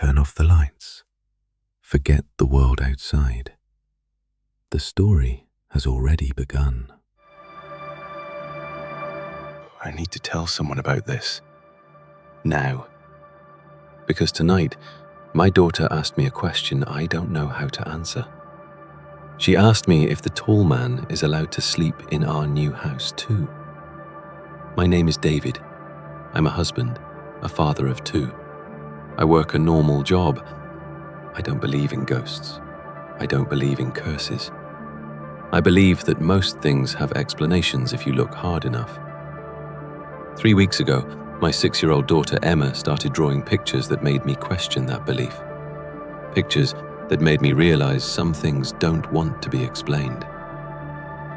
Turn off the lights. Forget the world outside. The story has already begun. I need to tell someone about this. Now. Because tonight, my daughter asked me a question I don't know how to answer. She asked me if the tall man is allowed to sleep in our new house too. My name is David. I'm a husband, a father of 2. I work a normal job. I don't believe in ghosts. I don't believe in curses. I believe that most things have explanations if you look hard enough. 3 weeks ago, my 6-year-old daughter Emma started drawing pictures that made me question that belief. Pictures that made me realize some things don't want to be explained.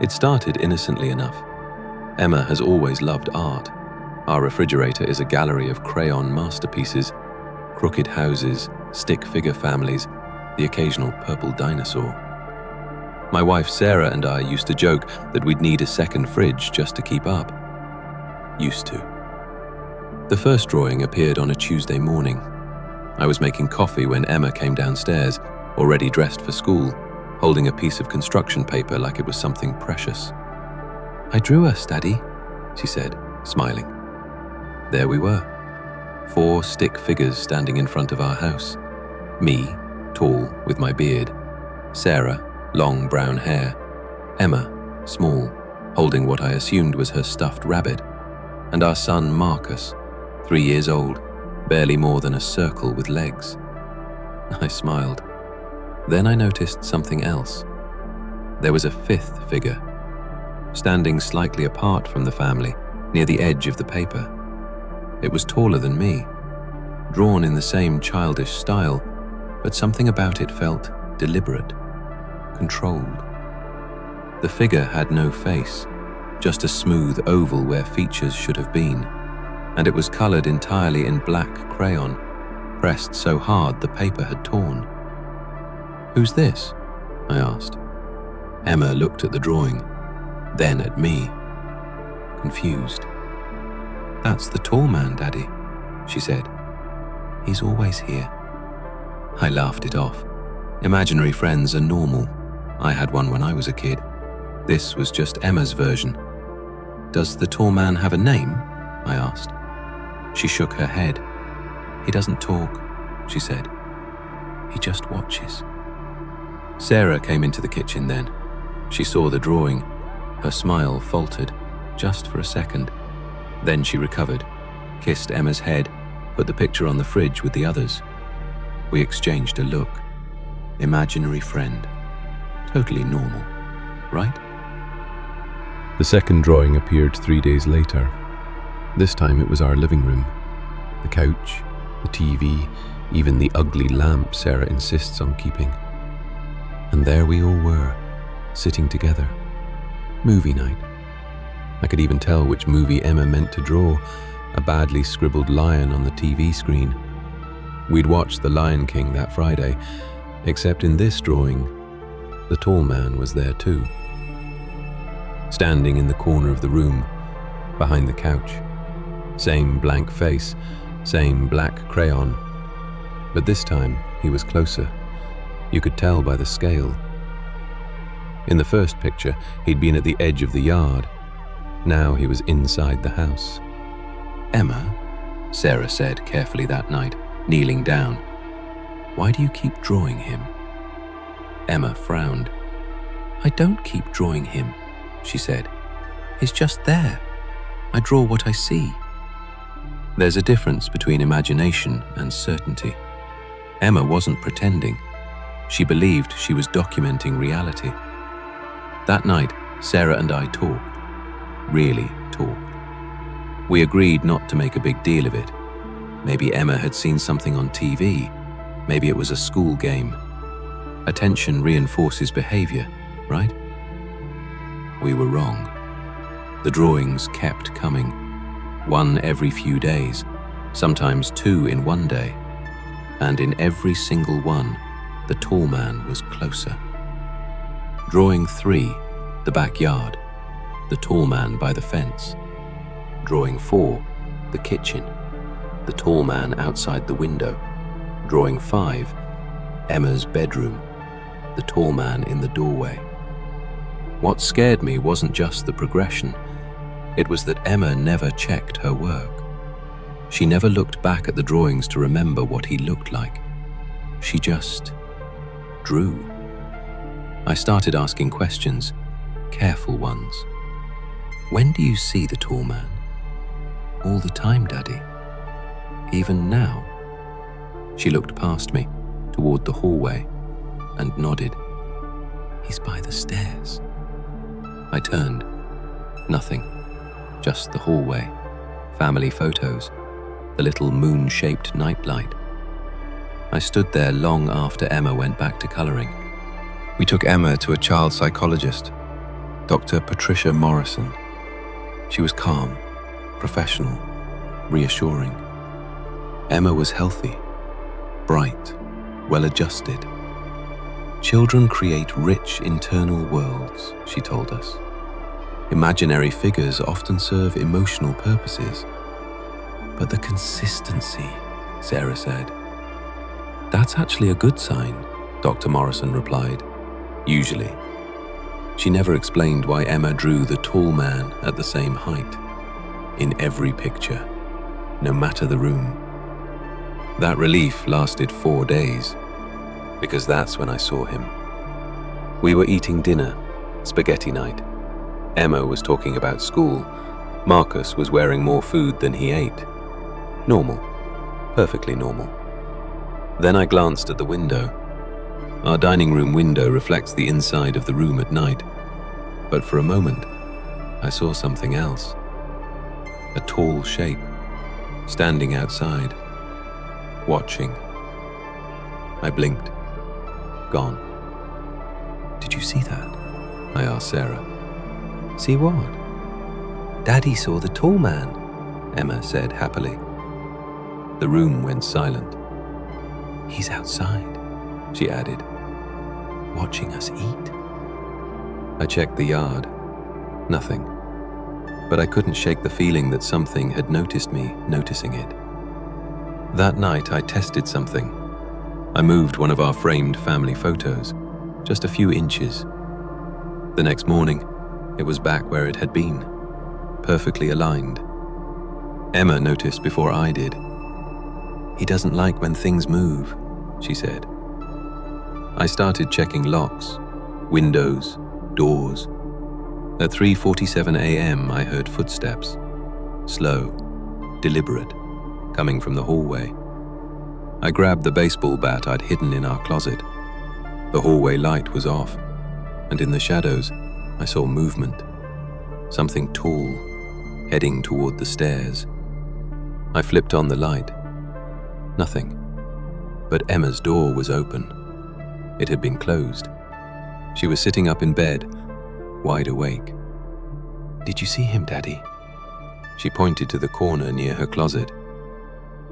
It started innocently enough. Emma has always loved art. Our refrigerator is a gallery of crayon masterpieces, crooked houses, stick figure families, the occasional purple dinosaur. My wife Sarah and I used to joke that we'd need a second fridge just to keep up. Used to. The first drawing appeared on a Tuesday morning. I was making coffee when Emma came downstairs, already dressed for school, holding a piece of construction paper like it was something precious. "I drew us, Daddy," she said, smiling. There we were, 4 stick figures standing in front of our house. Me, tall, with my beard. Sarah, long brown hair. Emma, small, holding what I assumed was her stuffed rabbit. And our son Marcus, 3 years old, barely more than a circle with legs. I smiled. Then I noticed something else. There was a 5th figure, standing slightly apart from the family, near the edge of the paper. It was taller than me, drawn in the same childish style, but something about it felt deliberate, controlled. The figure had no face, just a smooth oval where features should have been, and it was colored entirely in black crayon, pressed so hard the paper had torn. "Who's this?" I asked. Emma looked at the drawing, then at me, confused. "That's the tall man, Daddy," she said. "He's always here." I laughed it off. Imaginary friends are normal. I had one when I was a kid. This was just Emma's version. "Does the tall man have a name?" I asked. She shook her head. "He doesn't talk," she said. "He just watches." Sarah came into the kitchen then. She saw the drawing. Her smile faltered, just for a second. Then she recovered, kissed Emma's head, put the picture on the fridge with the others. We exchanged a look. Imaginary friend. Totally normal, right? The second drawing appeared 3 days later. This time it was our living room. The couch, the TV, even the ugly lamp Sarah insists on keeping. And there we all were, sitting together. Movie night. I could even tell which movie Emma meant to draw, a badly scribbled lion on the TV screen. We'd watched The Lion King that Friday, except in this drawing, the tall man was there too. Standing in the corner of the room, behind the couch. Same blank face, same black crayon. But this time, he was closer. You could tell by the scale. In the first picture, he'd been at the edge of the yard. Now he was inside the house. "Emma," Sarah said carefully that night, kneeling down, "why do you keep drawing him?" Emma frowned. "I don't keep drawing him," she said. "He's just there. I draw what I see." There's a difference between imagination and certainty. Emma wasn't pretending. She believed she was documenting reality. That night, Sarah and I talked. Really talked. We agreed not to make a big deal of it. Maybe Emma had seen something on TV. Maybe it was a school game. Attention reinforces behavior, right? We were wrong. The drawings kept coming. 1 every few days, sometimes 2 in one day. And in every single one, the tall man was closer. Drawing 3, the backyard, the tall man by the fence. Drawing 4, the kitchen, the tall man outside the window. Drawing 5, Emma's bedroom, the tall man in the doorway. What scared me wasn't just the progression, it was that Emma never checked her work. She never looked back at the drawings to remember what he looked like. She just drew. I started asking questions, careful ones. When do you see the tall man? All the time, Daddy. Even now? She looked past me, toward the hallway, and nodded. He's by the stairs. I turned. Nothing. Just the hallway, family photos, the little moon-shaped nightlight. I stood there long after Emma went back to colouring. We took Emma to a child psychologist, Dr. Patricia Morrison. She was calm, professional, reassuring. Emma was healthy, bright, well-adjusted. Children create rich internal worlds, she told us. Imaginary figures often serve emotional purposes. But the consistency, Sarah said. That's actually a good sign, Dr. Morrison replied. Usually. She never explained why Emma drew the tall man at the same height, in every picture, no matter the room. That relief lasted 4 days, because that's when I saw him. We were eating dinner, spaghetti night. Emma was talking about school. Marcus was wearing more food than he ate. Normal. Perfectly normal. Then I glanced at the window. Our dining room window reflects the inside of the room at night. But for a moment, I saw something else. A tall shape, standing outside, watching. I blinked. Gone. Did you see that? I asked Sarah. See what? Daddy saw the tall man, Emma said happily. The room went silent. He's outside, she added, watching us eat. I checked the yard. Nothing. But I couldn't shake the feeling that something had noticed me noticing it. That night I tested something. I moved one of our framed family photos, just a few inches. The next morning, it was back where it had been, perfectly aligned. Emma noticed before I did. He doesn't like when things move, she said. I started checking locks, windows, doors. At 3:47 a.m. I heard footsteps, slow, deliberate, coming from the hallway. I grabbed the baseball bat I'd hidden in our closet. The hallway light was off, and in the shadows, I saw movement. Something tall, heading toward the stairs. I flipped on the light. Nothing. But Emma's door was open. It had been closed. She was sitting up in bed, wide awake. Did you see him, Daddy? She pointed to the corner near her closet.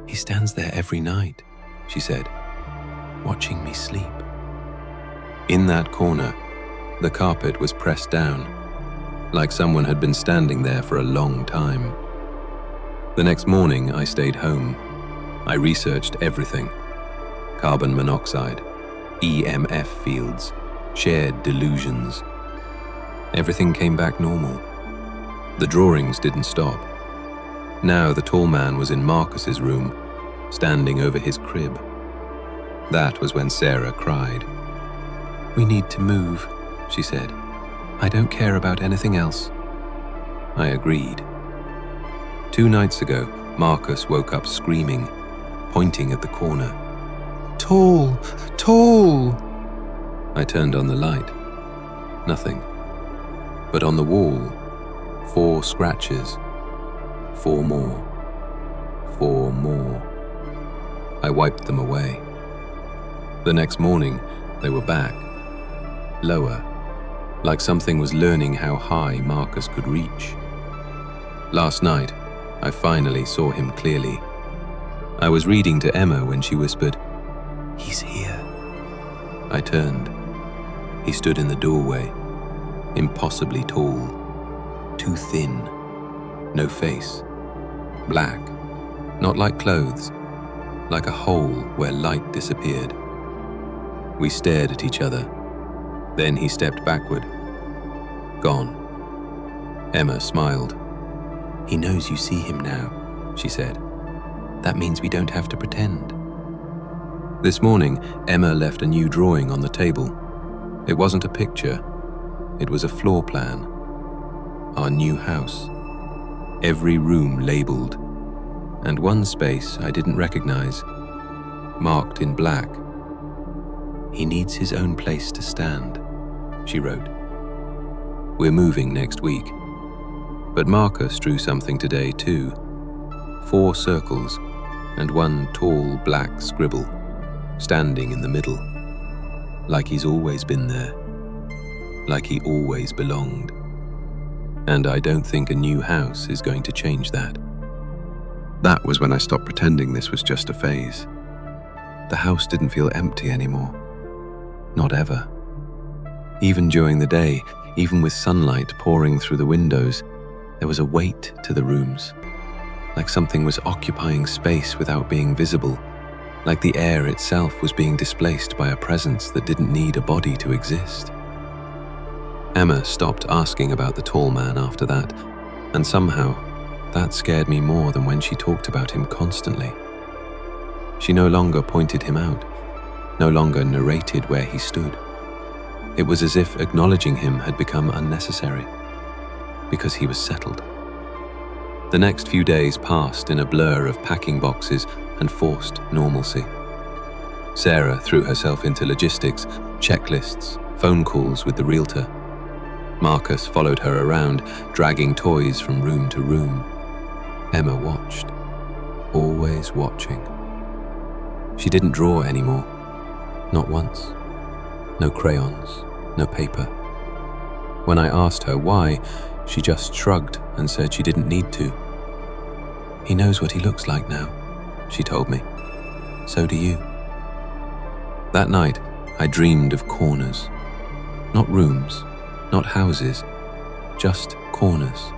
He stands there every night, she said, watching me sleep. In that corner, the carpet was pressed down, like someone had been standing there for a long time. The next morning, I stayed home. I researched everything. Carbon monoxide, EMF fields, shared delusions. Everything came back normal. The drawings didn't stop. Now the tall man was in Marcus's room, standing over his crib. That was when Sarah cried. We need to move, she said. I don't care about anything else. I agreed. 2 nights ago, Marcus woke up screaming, pointing at the corner. Tall! Tall! I turned on the light. Nothing. But on the wall, 4 scratches. 4 more. 4 more. I wiped them away. The next morning, they were back. Lower, like something was learning how high Marcus could reach. Last night, I finally saw him clearly. I was reading to Emma when she whispered, He's here. I turned. He stood in the doorway, impossibly tall, too thin, no face, black, not like clothes, like a hole where light disappeared. We stared at each other. Then he stepped backward. Gone. Emma smiled. "He knows you see him now," she said. "That means we don't have to pretend." This morning, Emma left a new drawing on the table. It wasn't a picture. It was a floor plan. Our new house. Every room labeled. And one space I didn't recognize, marked in black. "He needs his own place to stand," she wrote. "We're moving next week." But Marcus drew something today too. 4 circles and one tall black scribble, standing in the middle. Like he's always been there. Like he always belonged. And I don't think a new house is going to change that. That was when I stopped pretending this was just a phase. The house didn't feel empty anymore. Not ever. Even during the day, even with sunlight pouring through the windows, there was a weight to the rooms. Like something was occupying space without being visible. Like the air itself was being displaced by a presence that didn't need a body to exist. Emma stopped asking about the tall man after that, and somehow, that scared me more than when she talked about him constantly. She no longer pointed him out, no longer narrated where he stood. It was as if acknowledging him had become unnecessary, because he was settled. The next few days passed in a blur of packing boxes and forced normalcy. Sarah threw herself into logistics, checklists, phone calls with the realtor. Marcus followed her around, dragging toys from room to room. Emma watched, always watching. She didn't draw anymore, not once. No crayons, no paper. When I asked her why, she just shrugged and said she didn't need to. "He knows what he looks like now," she told me. "So do you." That night, I dreamed of corners. Not rooms, not houses, just corners.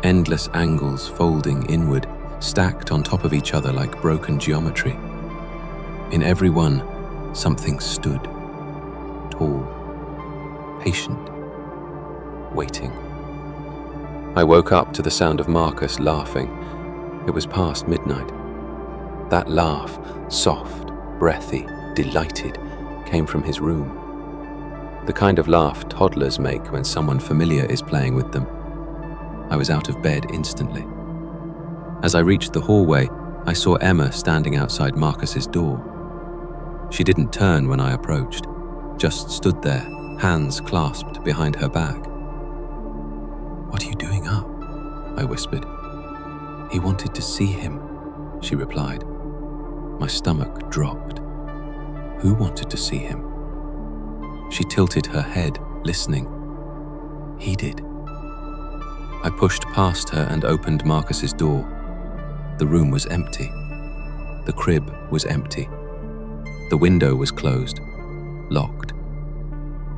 Endless angles folding inward, stacked on top of each other like broken geometry. In every one, something stood. Tall, patient, waiting. I woke up to the sound of Marcus laughing. It was past midnight. That laugh, soft, breathy, delighted, came from his room. The kind of laugh toddlers make when someone familiar is playing with them. I was out of bed instantly. As I reached the hallway, I saw Emma standing outside Marcus's door. She didn't turn when I approached, just stood there, hands clasped behind her back. "What are you doing up?" I whispered. "He wanted to see him," she replied. My stomach dropped. Who wanted to see him? She tilted her head, listening. He did. I pushed past her and opened Marcus's door. The room was empty. The crib was empty. The window was closed, locked.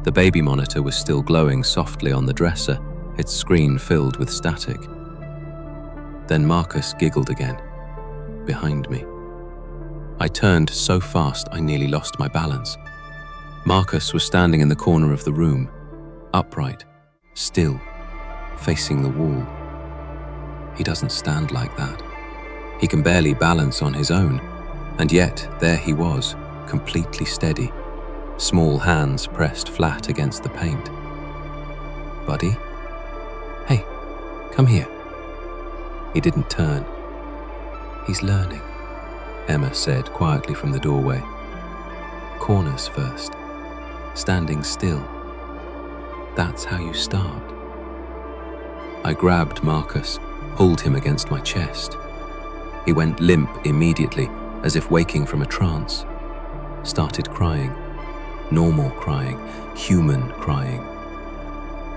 The baby monitor was still glowing softly on the dresser, its screen filled with static. Then Marcus giggled again, behind me. I turned so fast I nearly lost my balance. Marcus was standing in the corner of the room, upright, still, facing the wall. He doesn't stand like that. He can barely balance on his own, and yet there he was, completely steady, small hands pressed flat against the paint. "Buddy? Hey, come here." He didn't turn. "He's learning," Emma said quietly from the doorway. "Corners first. Standing still. That's how you start." I grabbed Marcus, pulled him against my chest. He went limp immediately, as if waking from a trance. Started crying. Normal crying, human crying.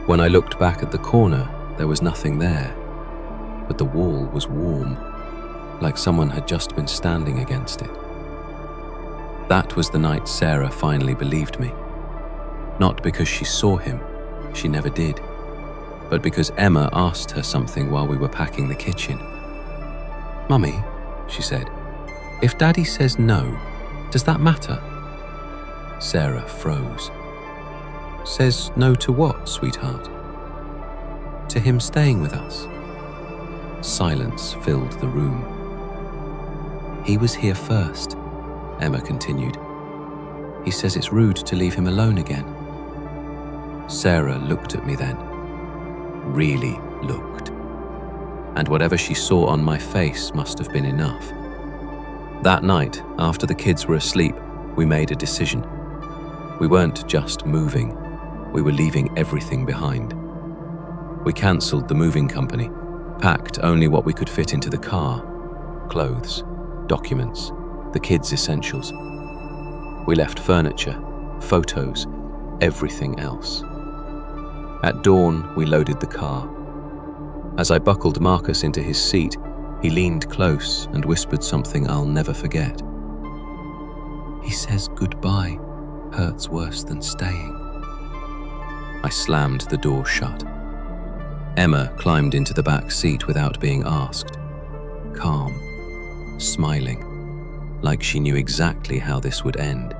When I looked back at the corner, there was nothing there, but the wall was warm, like someone had just been standing against it. That was the night Sarah finally believed me. Not because she saw him, she never did, but because Emma asked her something while we were packing the kitchen. "Mummy," she said, If Daddy says no, does that matter? Sarah froze. Says no to what, sweetheart? To him staying with us. Silence filled the room. He was here first, Emma continued. He says it's rude to leave him alone again. Sarah looked at me then. Really looked. And whatever she saw on my face must have been enough. That night, after the kids were asleep, we made a decision. We weren't just moving, we were leaving everything behind. We cancelled the moving company, packed only what we could fit into the car: clothes, documents, the kids' essentials. We left furniture, photos, everything else. At dawn, we loaded the car. As I buckled Marcus into his seat, he leaned close and whispered something I'll never forget. He says goodbye hurts worse than staying. I slammed the door shut. Emma climbed into the back seat without being asked, calm, smiling, like she knew exactly how this would end.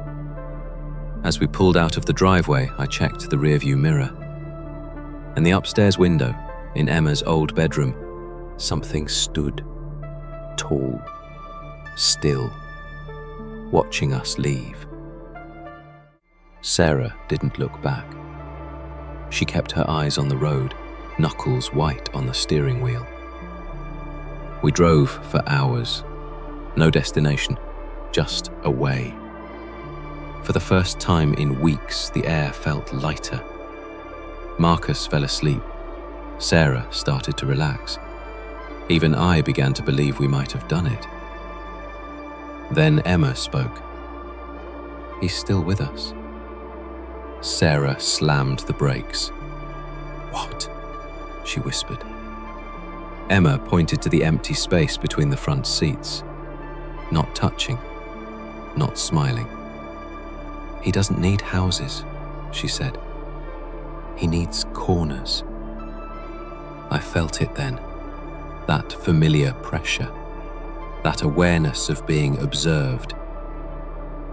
As we pulled out of the driveway, I checked the rearview mirror. In the upstairs window, in Emma's old bedroom, something stood, tall, still, watching us leave. Sarah didn't look back. She kept her eyes on the road, knuckles white on the steering wheel. We drove for hours. No destination, just away. For the first time in weeks, the air felt lighter. Marcus fell asleep. Sarah started to relax. Even I began to believe we might have done it. Then Emma spoke. He's still with us. Sarah slammed the brakes. What? She whispered. Emma pointed to the empty space between the front seats. Not touching, not smiling. He doesn't need houses, she said. He needs corners. I felt it then, that familiar pressure, that awareness of being observed.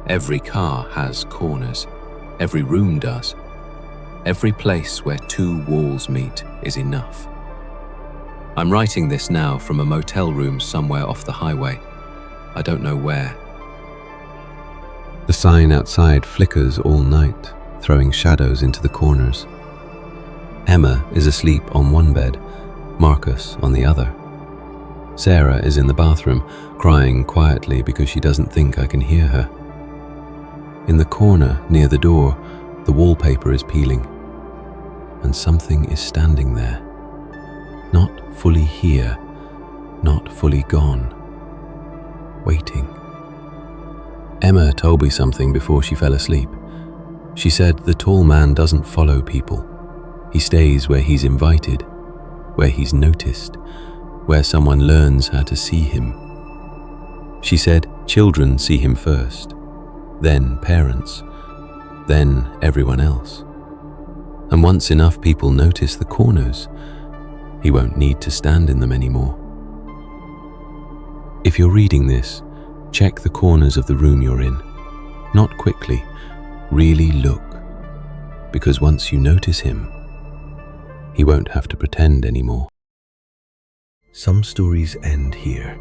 Every car has corners, every room does. Every place where two walls meet is enough. I'm writing this now from a motel room somewhere off the highway. I don't know where. The sign outside flickers all night, throwing shadows into the corners. Emma is asleep on one bed, Marcus on the other. Sarah is in the bathroom, crying quietly because she doesn't think I can hear her. In the corner near the door, the wallpaper is peeling, and something is standing there. Not fully here, not fully gone. Waiting. Emma told me something before she fell asleep. She said the tall man doesn't follow people. He stays where he's invited, where he's noticed, where someone learns how to see him. She said children see him first, then parents, then everyone else. And once enough people notice the corners, he won't need to stand in them anymore. If you're reading this, check the corners of the room you're in. Not quickly, really look. Because once you notice him, he won't have to pretend anymore. Some stories end here.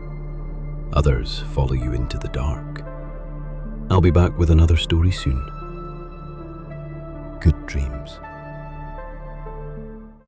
Others follow you into the dark. I'll be back with another story soon. Good dreams.